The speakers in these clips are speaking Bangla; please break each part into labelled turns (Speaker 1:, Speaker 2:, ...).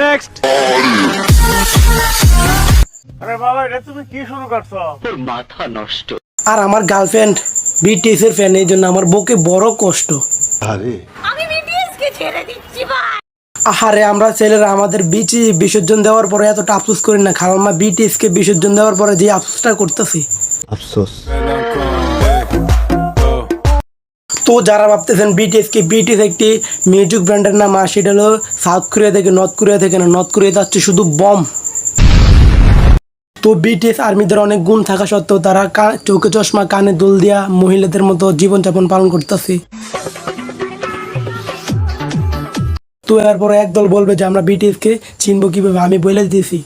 Speaker 1: নেক্সট। আরে বাবা এটা তুমি কি শুরু করছো? তোর মাথা নষ্ট।
Speaker 2: আর আমার গার্লফ্রেন্ড বিটিএস এর ফ্যান, এই জন্য আমার বুকে বড় কষ্ট।
Speaker 3: আরে
Speaker 4: আমি বিটিএস কে ছেড়ে দিচ্ছি ভাই।
Speaker 2: আহারে আমরা ছেলেরা আমাদের বিচি বিসর্জন দেওয়ার পরে এতটা আফসোস করি না, খালাম্মা বিটিএস কে বিসর্জন দেওয়ার পরে যে আফসোসটা করতেছি।
Speaker 3: আফসোস।
Speaker 2: তো যারা ভাবতেছেন বিটিএস একটি মিউজিক ব্র্যান্ডের নাম, আর সেটা হলো সাউথ কোরিয়া থেকে, নর্থ কোরিয়া থেকে না, নর্থ কোরিয়াতে আসছে শুধু বম। তো বিটিএস আর্মিদের অনেক গুণ থাকা সত্ত্বেও তারা চোখে চশমা, কানে দুল দিয়া মহিলাদের মতো জীবনযাপন পালন করতেছে। তো এরপরে একদল বলবে যে আমরা বিটিএস কে চিনবো কিভাবে, আমি বলে দিয়েছি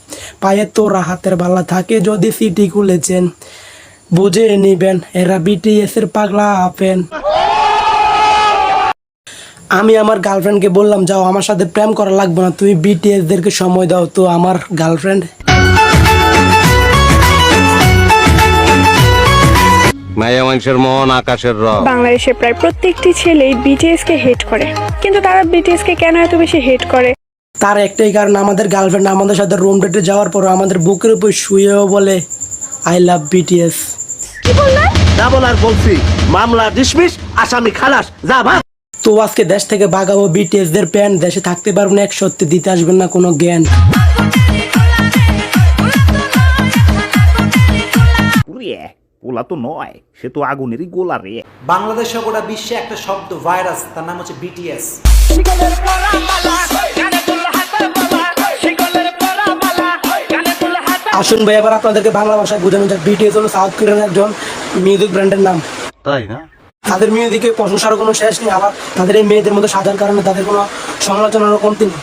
Speaker 2: পায়ের তোরা হাতের বালা থাকে যদি সিটি খুলেছেন বুঝে নিবেন এরা বিটিএস এর পাগলা ফ্যান। আমি আমার গার্লফ্রেন্ডকে বললাম যাও আমার সাথে প্রেম করা লাগবে না, তুমি বিটিএস দেরকে সময় দাও। তো আমার গার্লফ্রেন্ড
Speaker 3: মায়া মানুষের মন আকাশের রং।
Speaker 5: বাংলাদেশে প্রায় প্রত্যেকটি ছেলেই বিটিএস কে হেট করে, কিন্তু তারা বিটিএস কে কেন এত বেশি হেট করে?
Speaker 2: তার একটাই কারণ, আমাদের গার্লফ্রেন্ড আমাদের সাথে রুম ডেটে যাওয়ার পর আমাদের বুকের উপর শুয়েও বলে আই লাভ বিটিএস।
Speaker 5: কি বললেন?
Speaker 1: ডাবল আর বলছি মামলা ডিসমিস, আসামি খালাস, যা ভাগ।
Speaker 2: তো আজকে দেশ থেকে ভাগাবো বিটিএস দের প্যান, দেশে থাকতে পারবো না, এক সত্যি দিতে আসবেন না কোনো জ্ঞান।
Speaker 6: গোলা তো নয়, সে তো আগুনেরই গোলা রে।
Speaker 7: বাংলাদেশ গোটা বিশ্বে একটা শব্দ ভাইরাস, তার নাম হচ্ছে বিটিএস।
Speaker 2: আসুন ভাই এবার আপনাদেরকে বাংলা ভাষায় বোঝানো যাক, বিটিএস হলো সাউথ কোরিয়ার একজন মিউজিক ব্র্যান্ডের নাম।
Speaker 3: তাই না?
Speaker 2: তাদের মিউজিকে প্রশংসার কোনো শেষ নেই, আবার তাদের এই মেয়েদের মধ্যে সাজার কারণে তাদের কোনো সমালোচনারও কমতি নেই।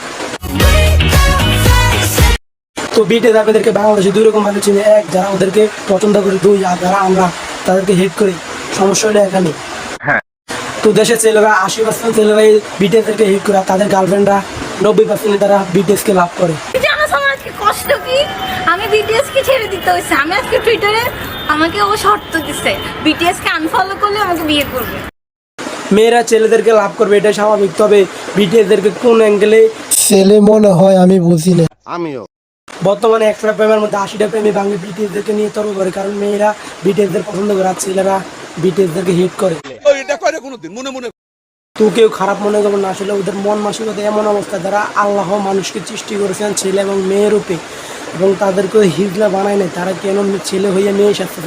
Speaker 2: তো বিটিএস আপনাদেরকে বাংলাদেশে দুই রকম ভাবে চিনে, এক যারা ওদেরকে পছন্দ করে, দুই আর যারা আমরা তাদেরকে হেট করি। সমস্যা হলো এখানে। তো দেশের ছেলেরা 80% ছেলেরাই বিটিএস এরকে হেট করে, তাদের গার্লফ্রেন্ডরা 90% তারা বিটিএস কে লাভ করে।
Speaker 4: জানো আমার আজকে কষ্ট কি, আমি বিটিএস কে ছেড়ে দিতে হয়েছে। আমি আজকে টুইটারে আমাকে ও শর্ত দিছে বিটিএস কে আনফলো করলে আমাকে বিয়ে করবে।
Speaker 2: মেয়েরা ছেলেদেরকে লাভ করবে এটা স্বাভাবিক, তবে বিটিএস দেরকে কোন অ্যাঙ্গেলে ছেলে মনে হয় আমি বুঝি না।
Speaker 3: আমিও।
Speaker 2: বর্তমানে 100টা প্রেমের মধ্যে 80টা প্রেমী বাঙালি বিটিএস দেরকে নিয়ে তর্ক করে, কারণ মেয়েরা বিটিএস দের পছন্দ করে আর ছেলেরা বিটিএস দেরকে হিট করে। তো কেউ খারাপ মনে করবে না, আসলে ওদের মন মানসিকতা এমন অবস্থা, যারা আল্লাহ মানুষকে সৃষ্টি করেছেন ছেলে এবং মেয়ের রূপে, এবং তাদেরকে হিজলা বানায় নাই, তারা কেন ছেলে হয়ে মেয়ে সাথে